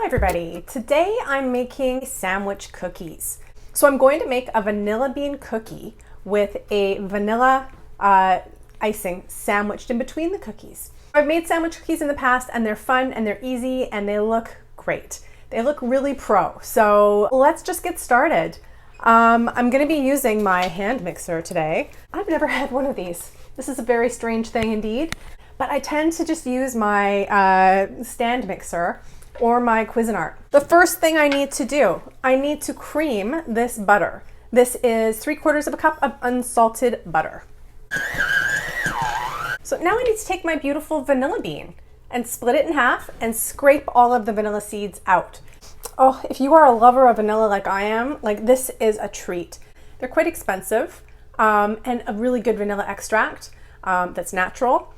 everybody. Today I'm making sandwich cookies. So I'm going to make a vanilla bean cookie with a vanilla icing sandwiched in between the cookies. I've made sandwich cookies in the past and they're fun and they're easy and they look great. They look really pro. So let's just get started. I'm going to be using my hand mixer today. I've never had one of these. This is a very strange thing indeed, but I tend to just use my stand mixer or my Cuisinart. The first thing I need to do, I need to cream this butter. This is 3/4 of a cup of unsalted butter. So now I need to take my beautiful vanilla bean and split it in half and scrape all of the vanilla seeds out. Oh, if you are a lover of vanilla like I am, like this is a treat. They're quite expensive and a really good vanilla extract that's natural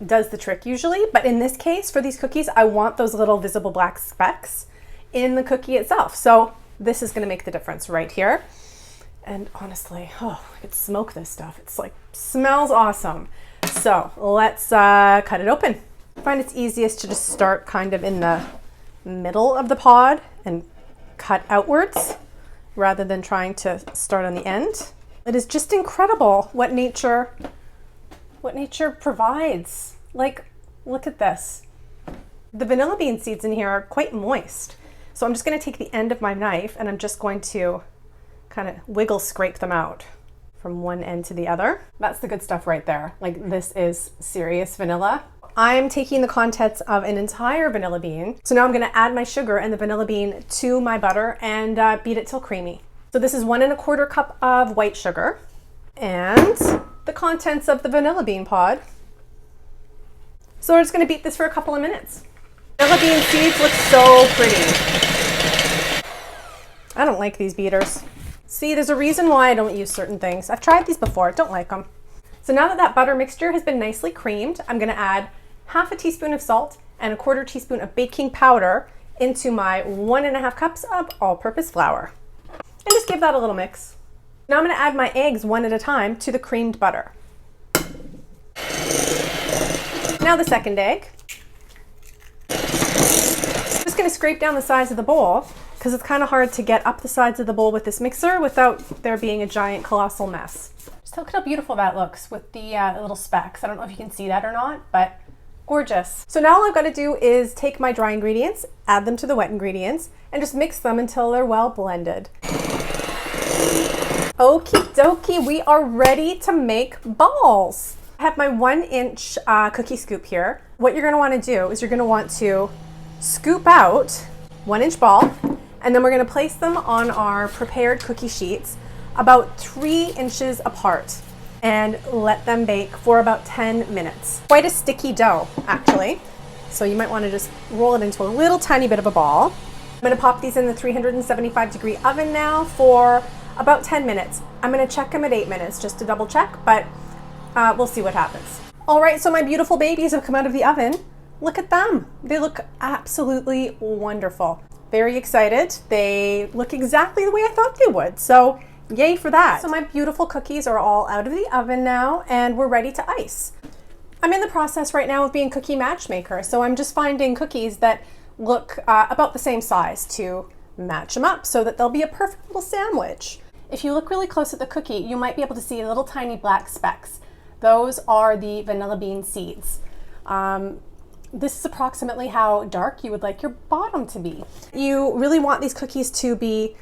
does the trick usually, but in this case for these cookies I want those little visible black specks in the cookie itself. So this is going to make the difference right here. And honestly, oh, I could smoke this stuff. It's like smells awesome. So let's cut it open. I find it's easiest to just start kind of in the middle of the pod and cut outwards rather than trying to start on the end. It is just incredible what nature provides. Like, look at this. The vanilla bean seeds in here are quite moist. So I'm just going to take the end of my knife and I'm just going to kind of wiggle scrape them out from one end to the other. That's the good stuff right there. Like, this is serious vanilla. I'm taking the contents of an entire vanilla bean. So now I'm going to add my sugar and the vanilla bean to my butter and beat it till creamy. So this is 1 1/4 cup of white sugar and the contents of the vanilla bean pod. So we're just going to beat this for a couple of minutes. Vanilla bean seeds look so pretty. I don't like these beaters. See, there's a reason why I don't use certain things. I've tried these before, don't like them. So now that that butter mixture has been nicely creamed, I'm going to add 1/2 teaspoon of salt and 1/4 teaspoon of baking powder into my 1 1/2 cups of all-purpose flour. And just give that a little mix. Now I'm going to add my eggs one at a time to the creamed butter. Now the second egg. I'm just going to scrape down the sides of the bowl because it's kind of hard to get up the sides of the bowl with this mixer without there being a giant colossal mess. Just look at how beautiful that looks with the little specks. I don't know if you can see that or not, but gorgeous. So now all I've got to do is take my dry ingredients, add them to the wet ingredients, and just mix them until they're well blended. Okie dokie, we are ready to make balls. I have my 1-inch cookie scoop here. What you're going to want to do is you're going to want to scoop out 1-inch ball, and then we're going to place them on our prepared cookie sheets about 3 inches apart and let them bake for about 10 minutes. Quite a sticky dough, actually. So you might want to just roll it into a little tiny bit of a ball. I'm going to pop these in the 375-degree oven now for about 10 minutes. I'm going to check them at 8 minutes just to double check, but we'll see what happens. All right, so my beautiful babies have come out of the oven. Look at them. They look absolutely wonderful. Very excited. They look exactly the way I thought they would. So yay for that. So my beautiful cookies are all out of the oven now and we're ready to ice. I'm in the process right now of being cookie matchmaker. So I'm just finding cookies that look about the same size to match them up so that they'll be a perfect little sandwich. If you look really close at the cookie, you might be able to see little tiny black specks. Those are the vanilla bean seeds. This is approximately how dark you would like your bottom to be. You really want these cookies to be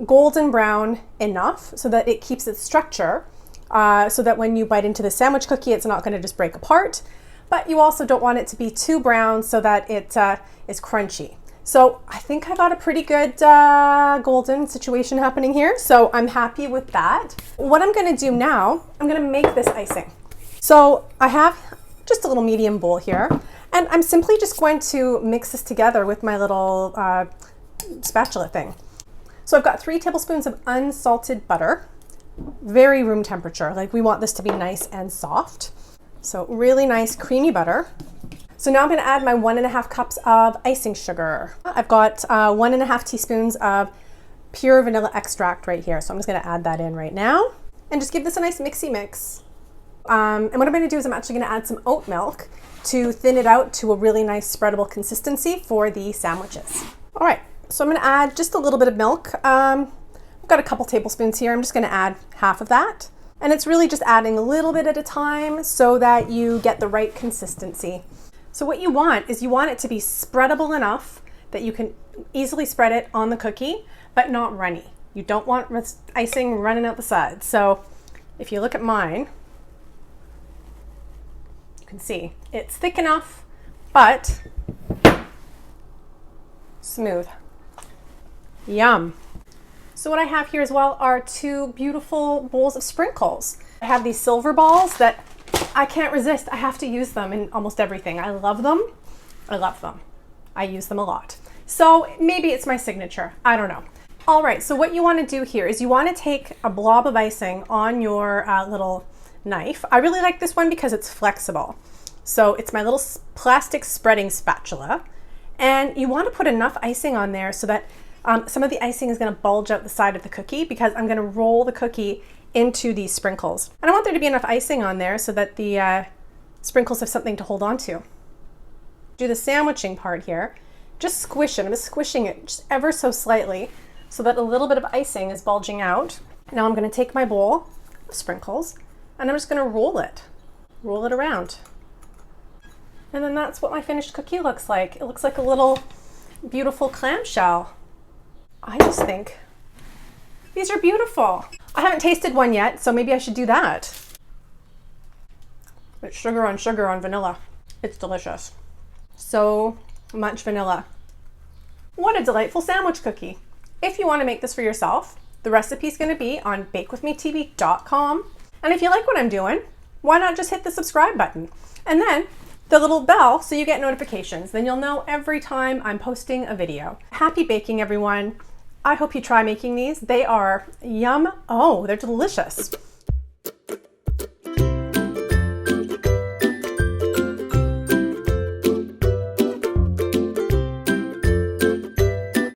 golden brown enough so that it keeps its structure, so that when you bite into the sandwich cookie, it's not going to just break apart. But you also don't want it to be too brown so that it is crunchy. So I think I got a pretty good golden situation happening here. So I'm happy with that. What I'm going to do now, I'm going to make this icing. So I have just a little medium bowl here, and I'm simply just going to mix this together with my little spatula thing. So I've got 3 tablespoons of unsalted butter, very room temperature. Like, we want this to be nice and soft. So really nice creamy butter. So now I'm going to add my 1 1/2 cups of icing sugar. I've got 1 1/2 teaspoons of pure vanilla extract right here. So I'm just going to add that in right now and just give this a nice mixy mix. And what I'm going to do is I'm actually going to add some oat milk to thin it out to a really nice spreadable consistency for the sandwiches. All right, so I'm gonna add just a little bit of milk. I've got a couple tablespoons here. I'm just gonna add half of that. And it's really just adding a little bit at a time so that you get the right consistency. So what you want is you want it to be spreadable enough that you can easily spread it on the cookie, but not runny. You don't want icing running out the sides. So if you look at mine, you can see it's thick enough, but smooth. Yum. So what I have here as well are 2 beautiful bowls of sprinkles. I have these silver balls that I can't resist. I have to use them in almost everything. I love them. I love them. I use them a lot. So maybe it's my signature. I don't know. All right, so what you want to do here is you want to take a blob of icing on your little knife. I really like this one because it's flexible. So it's my little plastic spreading spatula. And you want to put enough icing on there so that some of the icing is going to bulge out the side of the cookie, because I'm going to roll the cookie into these sprinkles. And I want there to be enough icing on there so that the sprinkles have something to hold on to. Do the sandwiching part here. Just squish it. I'm just squishing it just ever so slightly so that a little bit of icing is bulging out. Now I'm going to take my bowl of sprinkles and I'm just going to roll it around. And then that's what my finished cookie looks like. It looks like a little beautiful clamshell. I just think these are beautiful. I haven't tasted one yet, so maybe I should do that. It's sugar on vanilla. It's delicious. So much vanilla. What a delightful sandwich cookie. If you want to make this for yourself, the recipe is going to be on bakewithmetv.com. And if you like what I'm doing, why not just hit the subscribe button? And then the little bell so you get notifications. Then you'll know every time I'm posting a video. Happy baking, everyone. I hope you try making these. They are yum. Oh, they're delicious.